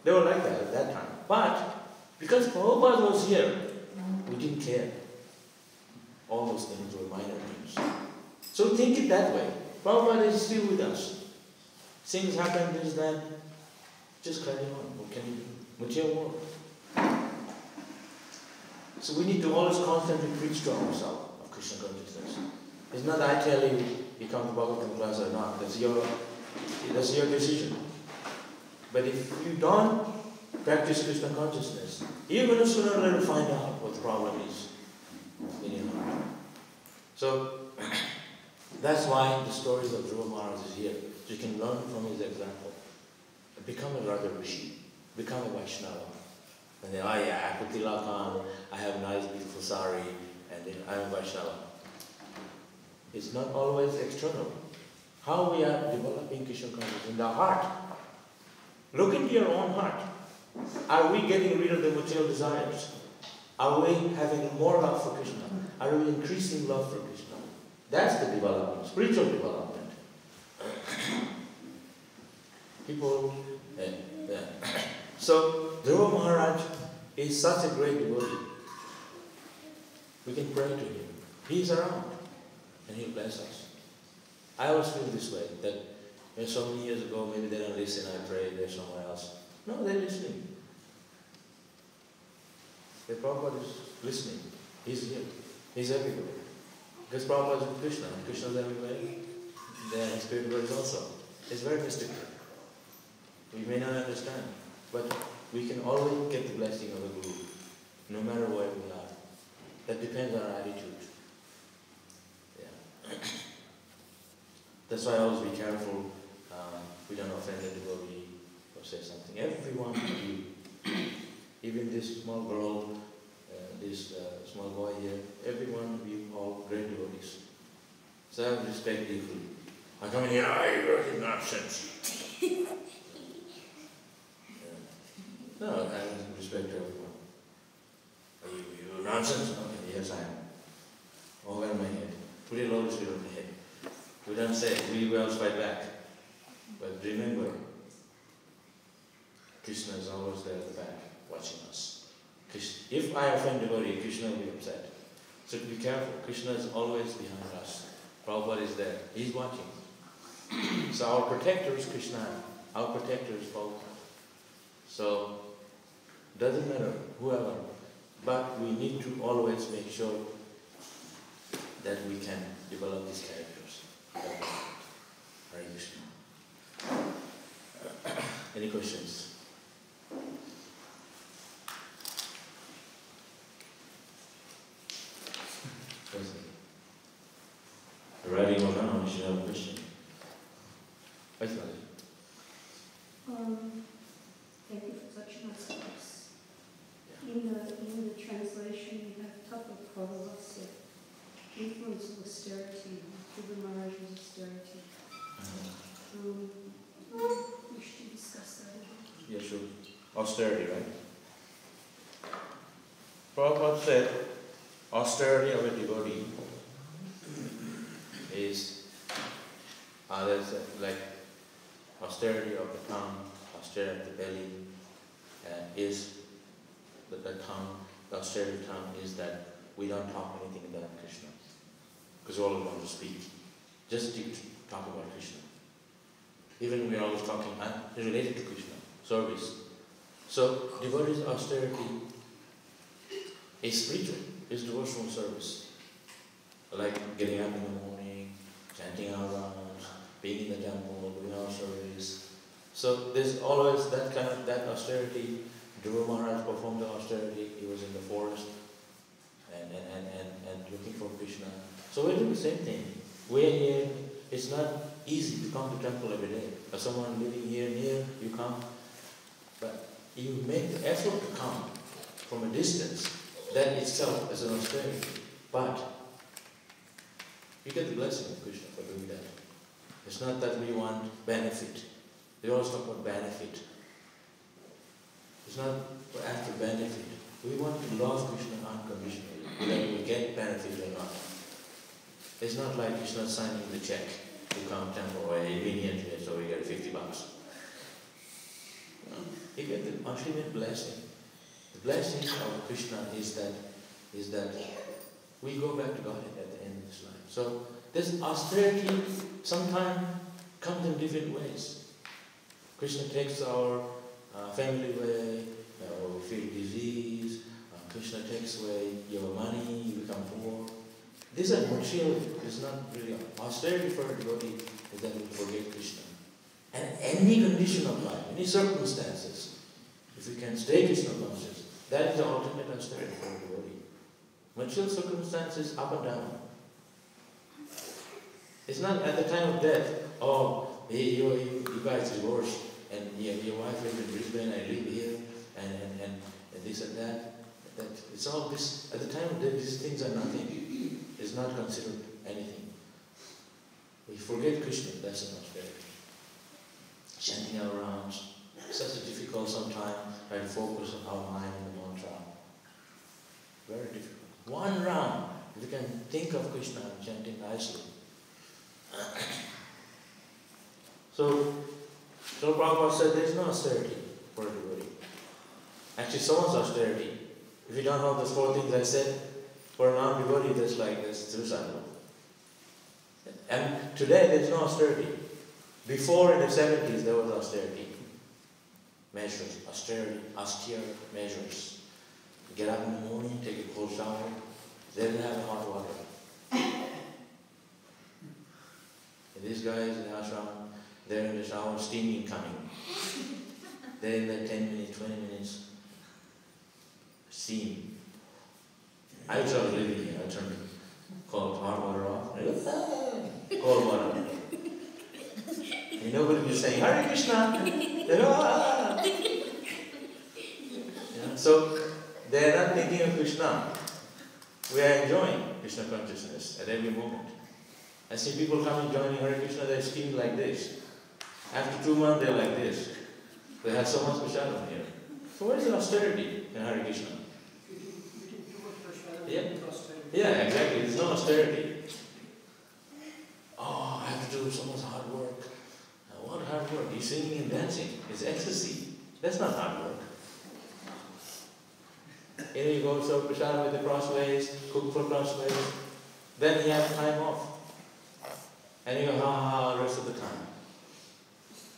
They were like that at that time. But because Prabhupada was here, we didn't care. All those things were minor things. So think it that way. Prabhupada is still with us. Things happen, this, that. Just carry on. What can you do? What's your work? So we need to always constantly preach to ourselves of Krishna consciousness. It's not I tell you come to Bhagavatam class or not. That's your decision. But if you don't practice Krishna consciousness, you're going to sooner or later find out what the problem is in your heart. So that's why the stories of Dhruva Maharaj is here. So you can learn from his example. Become a Radha Rishi. Become a Vaishnava. And then, I put tilak on, I have a nice beautiful sari, and then I'm a Vaishnava. It's not always external. How we are developing Krishna consciousness in the heart. Look into your own heart. Are we getting rid of the material desires? Are we having more love for Krishna? Are we increasing love for Krishna? That's the development, spiritual development. People, So, Dhruva Maharaj is such a great devotee. We can pray to him. He's around. And he'll bless us. I always feel this way, that so many years ago, maybe they don't listen, I pray, they're somewhere else. No, they're listening. The Prabhupada is listening. He's here. He's everywhere. Because Prabhupada is with Krishna, and Krishna is everywhere. The spirit world is also. It's very mystical. We may not understand, but we can always get the blessing of the Guru, no matter where we are. That depends on our attitude. That's why I always be careful we don't offend the devotee or say something. Everyone of you, even this small girl, this small boy here, every one of you all great devotees. So I have respect equally. I come in here, you're nonsense. No, I have respect to everyone. Are you nonsense? Okay, Yes, I am. Over my head. Put a lotus feet on the head. We don't say, we will fight back. But remember, Krishna is always there at the back, watching us. If I offend devotee, Krishna will be upset. So be careful. Krishna is always behind us. Prabhupada is there. He's watching. So our protector is Krishna. Our protector is Prabhupada. So, doesn't matter, whoever. But we need to always make sure that we can develop these characters. Hare Krishna. Any questions? Writing or not, you should have a question. Thank
you for such nice words. In the translation, you have Tapa Prabhava said, influence of austerity, Prabhu Maharaj's austerity. We should discuss that a bit.
Yeah, sure. Austerity, right? Prabhupada said, austerity of a devotee is like austerity of the tongue, austerity of the belly, is the tongue, the austerity of the tongue is that we don't talk anything about Krishna. Because we always want to speak. Just talk about Krishna. Even we are always talking related to Krishna, service. So devotee's austerity is spiritual, is devotional service. Like getting up in the morning, chanting our rounds, being in the temple, doing our service. So there's always that kind of austerity. Dhruva Maharaj performed the austerity. He was in the forest and looking for Krishna. So we're doing the same thing. We're here. It's not easy to come to temple every day. Or someone living here near, you come. But you make the effort to come from a distance. That itself is an austerity. But you get the blessing of Krishna for doing that. It's not that we want benefit. They always talk about benefit. It's not after benefit. We want to love Krishna unconditionally, whether we get benefit or not. It's not like Krishna signing the check to come temple or immediately, so we get $50. No. You get the ultimate blessing. The blessing of Krishna is that we go back to Godhead at the end of this life. So this austerity sometimes comes in different ways. Krishna takes our family away, we feel disease. Krishna takes away your money, you become poor. These are material, it's not really austerity for a devotee is that we forget Krishna. And any condition of life, any circumstances, if we can stay Krishna conscious, that is the ultimate austerity for a devotee. Material circumstances up and down. It's not at the time of death, you guys divorced, and your wife lives in Brisbane, I live here, and this and that. It's all this, at the time of death, these things are nothing. It's not considered anything. We forget Krishna, that's an austerity. Chanting our rounds, such a difficult sometimes, try to focus on our mind and the mantra. Very difficult. One round, if you can think of Krishna and chanting nicely. So Prabhupada said there is no austerity for a devotee. Actually, someone's austerity. If you don't know those four things I said, for a non-devotee, that's suicidal. And today, there's no austerity. Before, in the 70s, there was austerity. Measures, austere measures. Get up in the morning, take a cold shower. They didn't have hot water. And these guys in the ashram, they're in the shower, steaming coming. They're in the 10 minutes, 20 minutes. Steam. I was living here, I turned cold hot water off. Cold water. And nobody was saying, Hare Krishna. So they're not thinking of Krishna. We are enjoying Krishna consciousness at every moment. I see people coming joining Hare Krishna, they're steaming like this. After 2 months, they're like this. They have so much prashadam here. So where is the austerity in Hare Krishna? Yeah. Yeah, exactly. There's no austerity. Oh, I have to do so much hard work. What hard work? You're singing and dancing. It's ecstasy. That's not hard work. You go serve prasad with the crossways, cook for crossways, then you have time off. And you go, ha ha ha, the rest of the time.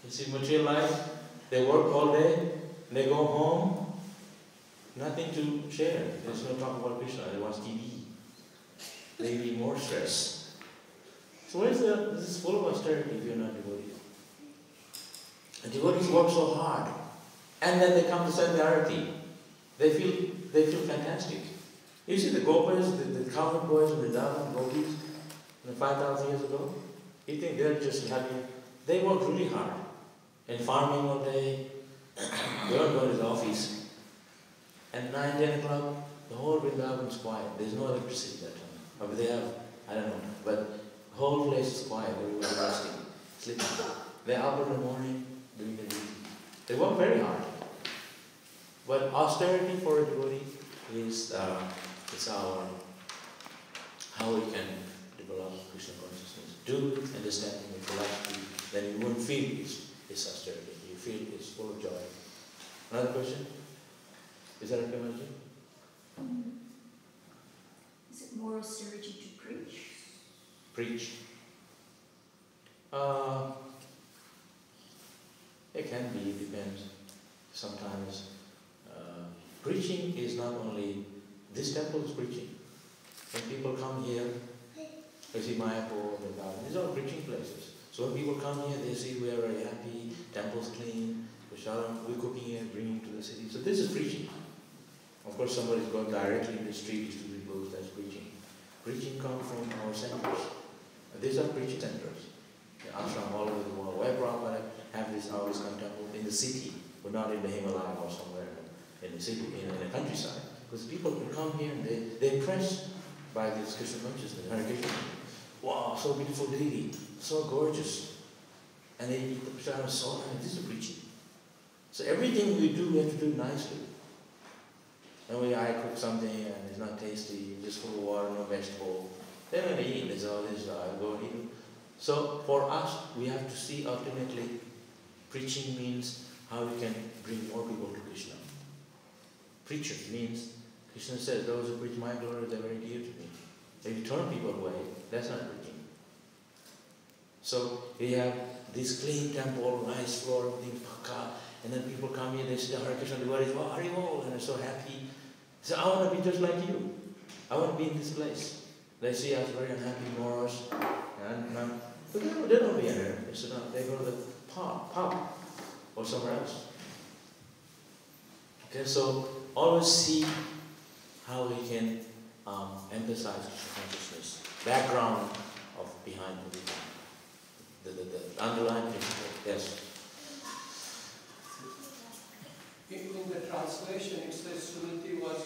You see, material life, they work all day, they go home, nothing to share. There's no talk about Krishna, they watch TV. They need more stress. So where's this is full of austerity if you're not devotees. And devotees work so hard. And then they come to send the arati. They feel fantastic. You see the gopas, the cowherd boys in the Vrindavan, gopis, 5,000 years ago, you think they're just happy? They work really hard. And farming all day, they don't go to the office. At 9, 10 o'clock, the whole Vrindavan is quiet. There's no electricity that time. Or they have, I don't know, but the whole place is quiet. Everybody's resting, sleeping. They're up in the morning, doing their duty. They work very hard. But austerity for a devotee is our how we can develop Krishna consciousness. Do understanding and philosophy, then you won't feel it's austerity. You feel it's full of joy. Another question? Is that okay, Maji?
Is it more austerity to preach?
Preach. It can be, it depends. Sometimes preaching is not only, this temple is preaching. When people come here, they see Mayapur, these are preaching places. So when people come here, they see we are very happy, temple's clean, we're cooking here, bringing to the city. So this is preaching. Of course, somebody's going directly in the street to the books, that's preaching. Preaching comes from our centers. These are preaching centers. The ashram all over the world. Where Prabhupada have this ISKCON temple in the city, but not in the Himalaya or somewhere in the city, in the countryside. Because people can come here and they're impressed by this Krishna consciousness, Hare Krishna. Wow, so beautiful deity, so gorgeous. And they eat the prasad so nice. This is preaching. So everything we do, we have to do nicely. And I cook something and it's not tasty, just full of water, no vegetable. Then when I eat, there's all this, I go and eat. So for us, we have to see ultimately, preaching means how we can bring more people to Krishna. Preacher means, Krishna says, those who preach my glory, they're very dear to me. If you turn people away, that's not preaching. So we have this clean temple, nice floor, everything paka, and then people come here, they say, Hare Krishna devotees, wow, Hare Bol, and they're so happy. They say, I want to be just like you. I want to be in this place. They see us very unhappy, morose, but they don't be here. They go to the pub or somewhere else. Okay, so always see how we can emphasize Krishna consciousness, background of behind the underlying principle. Yes.
In the translation, it says Suniti was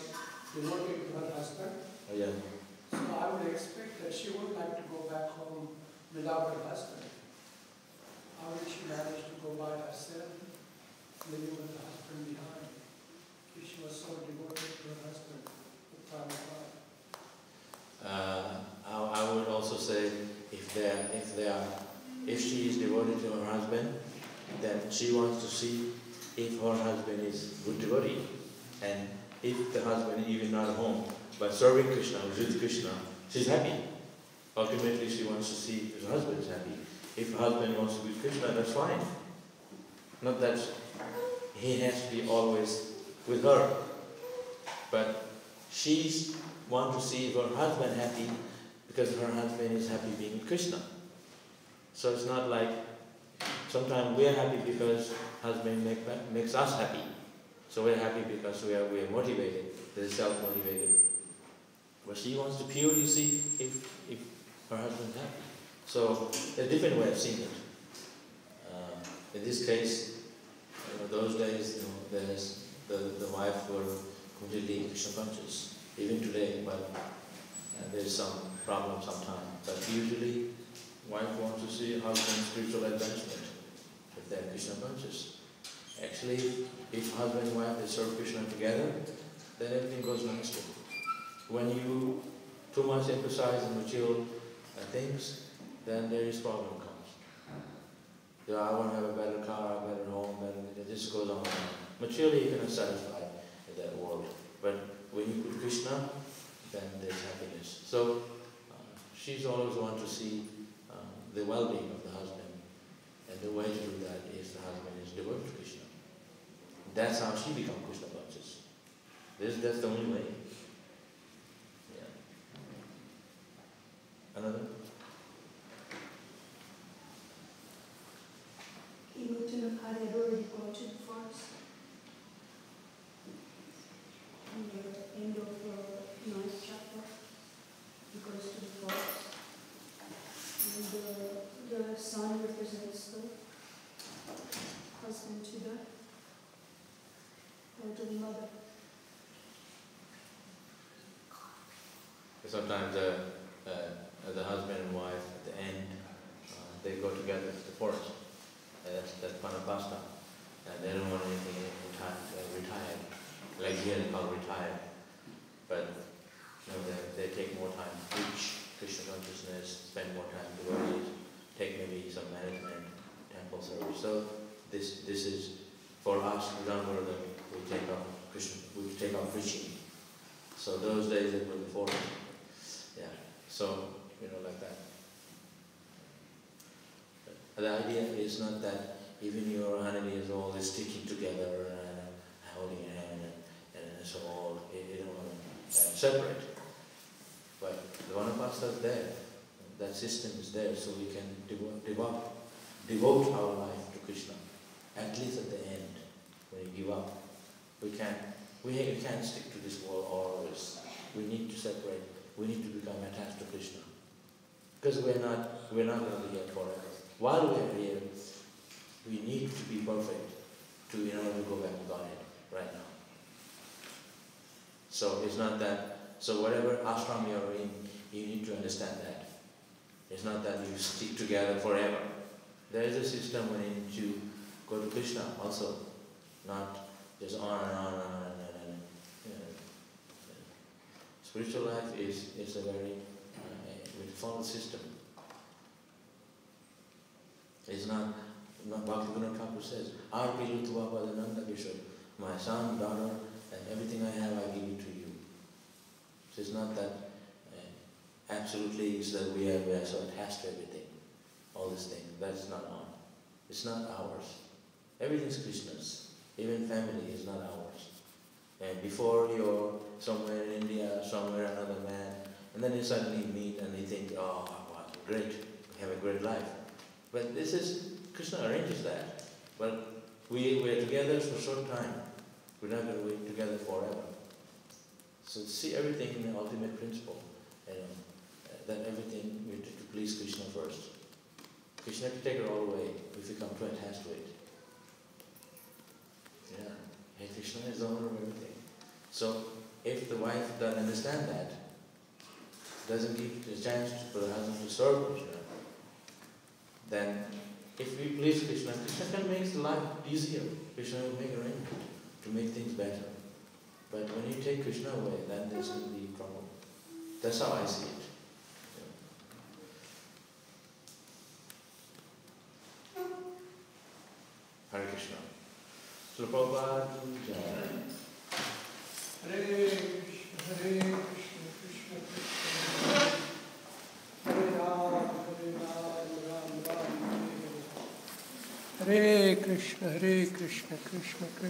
devoted to her husband.
Oh, yeah.
So I would expect that she would like to go back home without her husband. How did she manage to go by herself, leaving with the husband behind? If she was so devoted to her husband, the Prabhupada.
I would also say, if she is devoted to her husband, then she wants to see if her husband is good devotee, and if the husband is even not at home, but serving Krishna, with Krishna, she's happy. Ultimately, she wants to see if her husband is happy. If her husband wants to be with Krishna, that's fine. Not that he has to be always with her, but she wants to see if her husband is happy because her husband is happy being with Krishna. So it's not like sometimes we are happy because husband makes us happy. So we're happy because we are motivated, they're self-motivated. But she wants to purely see if her husband is happy. So a different way of seeing it. In this case, those days, there's the wife were completely Krishna conscious, even today, but there's some problem sometimes. But usually, wife wants to see husband's spiritual advancement if they're Krishna conscious. Actually, if husband and wife they serve Krishna together, then everything goes nicely. When you too much emphasis on material things, then there is problem comes. I want to have a better car, a better home, this goes on and on. Materially you cannot satisfy in that world. But when you put Krishna, then there's happiness. So she's always want to see the well-being of the husband. And the way to do that is the husband is devoted to Krishna. That's how she becomes Krishna conscious. That's the only way. Yeah. Another?
He moved to Nepal, he had already gone to the forest. In the end of the 9th chapter, he goes to the forest. And the son represents the husband to the elderly mother.
Sometimes the husband and wife at the end, they go together to the forest. That's panapasta. And they don't want anything retired. Like here they call retired. But they take more time to preach Krishna consciousness, spend more time to devotees, take maybe some management, temple service. So this is for us, we take off Krishna, we take off preaching. So those days it was before. Yeah. So, like that. But the idea is not that even your 100 years old is sticking together and holding your hand and so on, you don't want to separate. But the Vanapasta is there. That system is there, so we can devote our life to Krishna. At least at the end, when you give up, we can't stick to this world always. We need to separate. We need to become attached to Krishna, because we're not going to be here forever. While we are here, we need to be perfect in order to go back to Godhead right now. So it's not that. So whatever ashram you're in, you need to understand that. It's not that you stick together forever. There is a system when you need to go to Krishna also, not just on and on and on. Spiritual life is a very full system. It's not Bhaktivedanta says, Arpi Lutva Padananda Vishwa, my son, daughter, and everything I have, I give it to you. So it's not that absolutely it's that we are so attached to everything, all these things. That's not on. It's not ours. Everything's Krishna's. Even family is not ours. And before you're somewhere in India, somewhere another man, and then you suddenly meet and you think, oh, wow, great, we have a great life. But this is, Krishna arranges that. But we're together for a short time. We're not going to be together forever. So see everything in the ultimate principle. That everything we have to please Krishna first. Krishna can take it all away if you come too attached to it. Yeah. Hey, Krishna is the owner of everything. So if the wife doesn't understand that, doesn't give the chance for the husband to serve Krishna, then if we please Krishna, Krishna can make the life easier. Krishna will make arrangement to make things better. But when you take Krishna away, then there's going to be trouble. That's how I see it. Hare Krishna. So Prabhupada,
Hare Krishna, Krishna Krishna, Hare Ram, Ram Ram, Hare Krishna, Krishna Krishna.